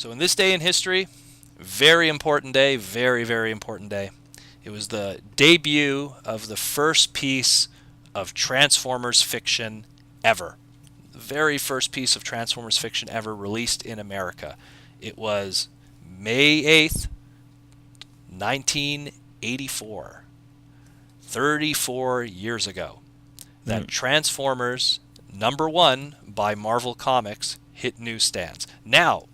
So in this day in history, very important day, very, very important day. It was the debut of the first piece of Transformers fiction ever. The very first piece of Transformers fiction ever released in America. It was May 8th, 1984. 34 years ago. That Transformers #1 by Marvel Comics hit newsstands. Now,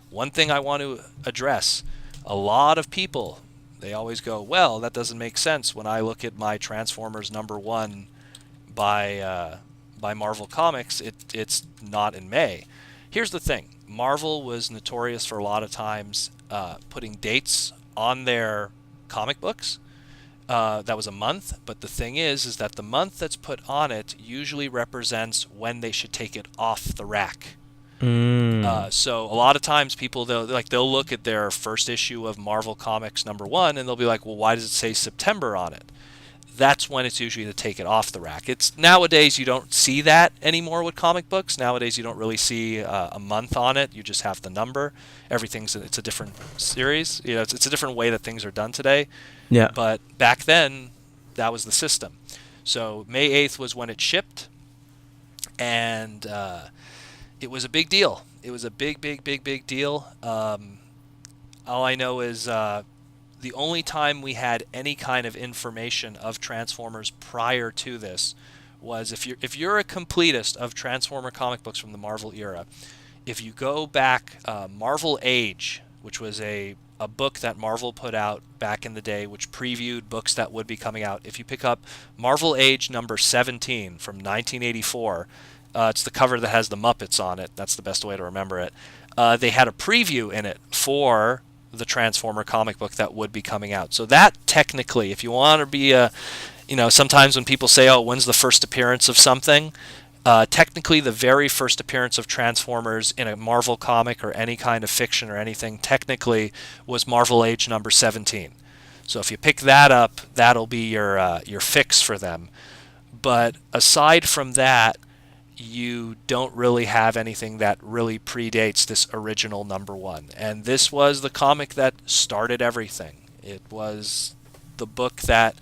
one thing I want to address, a lot of people, they always go, well, that doesn't make sense when I look at my Transformers #1 by Marvel Comics, it's not in May. Here's the thing. Marvel was notorious for a lot of times putting dates on their comic books. That was a month, but the thing is that the month that's put on it usually represents when they should take it off the rack. So a lot of times people they'll look at their first issue of Marvel Comics #1 and they'll be like, well, why does it say September on it? That's when it's usually to take it off the rack. It's nowadays you don't see that anymore with comic books. Nowadays you don't really see a month on it. You just have the number. It's a different series. It's a different way that things are done today. Yeah. But back then, that was the system. So May 8th was when it shipped, and it was a big deal. It was a big, big, big, big deal. All I know is the only time we had any kind of information of Transformers prior to this was if you're a completist of Transformer comic books from the Marvel era, if you go back, Marvel Age, which was a book that Marvel put out back in the day, which previewed books that would be coming out. If you pick up Marvel Age #17 from 1984, it's the cover that has the Muppets on it. That's the best way to remember it. They had a preview in it for the Transformer comic book that would be coming out. So that technically, if you want to be sometimes when people say, oh, when's the first appearance of something? Technically, the very first appearance of Transformers in a Marvel comic or any kind of fiction or anything, technically, was Marvel Age #17. So if you pick that up, that'll be your fix for them. But aside from that, you don't really have anything that really predates this original #1. And this was the comic that started everything. It was the book that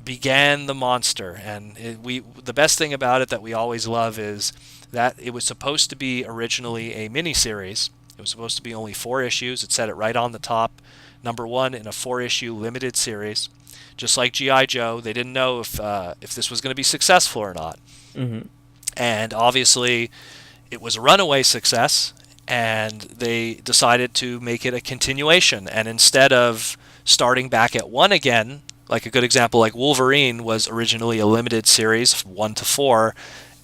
began the monster, and the best thing about it that we always love is that it was supposed to be originally a miniseries. It was supposed to be only 4 issues. It said it right on the top, #1 in a 4-issue limited series. Just like G.I. Joe, they didn't know if this was going to be successful or not. Mm-hmm. And obviously, it was a runaway success, and they decided to make it a continuation. And instead of starting back at 1 again, like a good example, like Wolverine was originally a limited series, 1 to 4,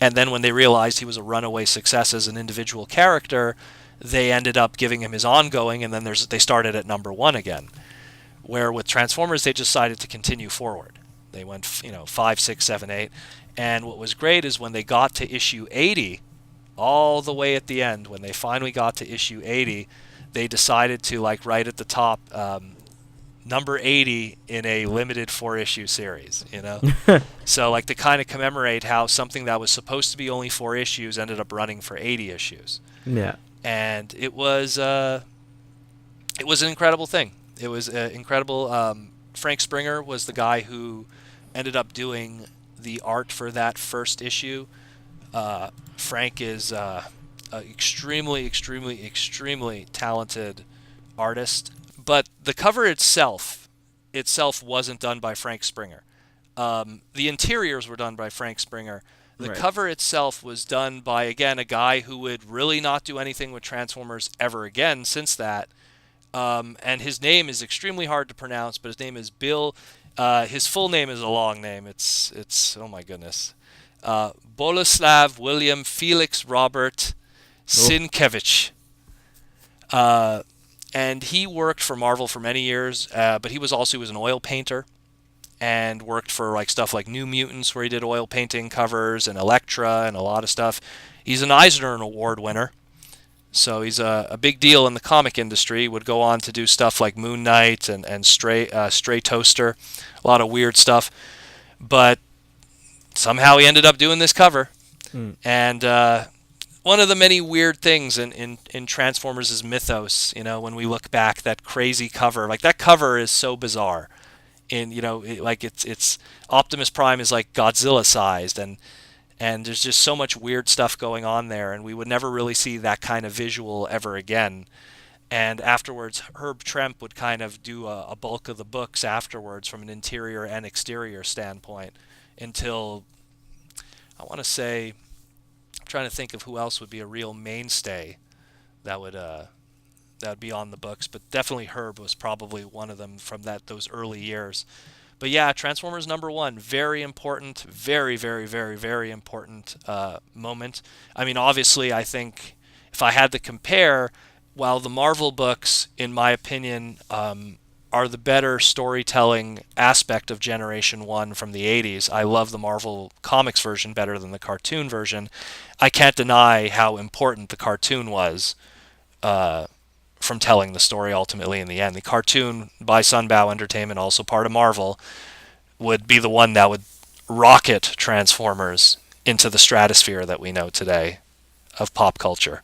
and then when they realized he was a runaway success as an individual character, they ended up giving him his ongoing, and then they started at #1 again. Where with Transformers, they decided to continue forward. They went, 5, 6, 7, 8, and what was great is when they got to issue 80, all the way at the end, when they finally got to issue 80, they decided to, like right at the top, number 80 in a limited 4-issue series, So like to kind of commemorate how something that was supposed to be only 4 issues ended up running for 80 issues. Yeah. And it was an incredible thing. It was incredible. Frank Springer was the guy who ended up doing the art for that first issue. Frank is an extremely, extremely, extremely talented artist. But the cover itself wasn't done by Frank Springer. The interiors were done by Frank Springer. The Right. cover itself was done by, again, a guy who would really not do anything with Transformers ever again since that. And his name is extremely hard to pronounce, but his name is Bill. His full name is a long name. It's oh my goodness. Boleslav William Felix Robert Sienkiewicz. And he worked for Marvel for many years, but he was an oil painter and worked for like stuff like New Mutants, where he did oil painting covers, and Elektra and a lot of stuff. He's an Eisner Award winner, so he's a big deal in the comic industry. He would go on to do stuff like Moon Knight and Stray Toaster, a lot of weird stuff. But somehow he ended up doing this cover. And one of the many weird things in Transformers' mythos, when we look back, that crazy cover, like that cover is so bizarre. And like it's Optimus Prime is like Godzilla sized, and there's just so much weird stuff going on there, and we would never really see that kind of visual ever again. And afterwards, Herb Trimpe would kind of do a bulk of the books afterwards from an interior and exterior standpoint until, I want to say, I'm trying to think of who else would be a real mainstay that would be on the books, but definitely Herb was probably one of them from those early years. But yeah, Transformers #1, very important, very, very, very, very important moment. I mean, obviously, I think if I had to compare, while the Marvel books, in my opinion, are the better storytelling aspect of Generation 1 from the 80s, I love the Marvel Comics version better than the cartoon version. I can't deny how important the cartoon was uh, from telling the story ultimately in the end. The cartoon by Sunbow Entertainment, also part of Marvel, would be the one that would rocket Transformers into the stratosphere that we know today of pop culture.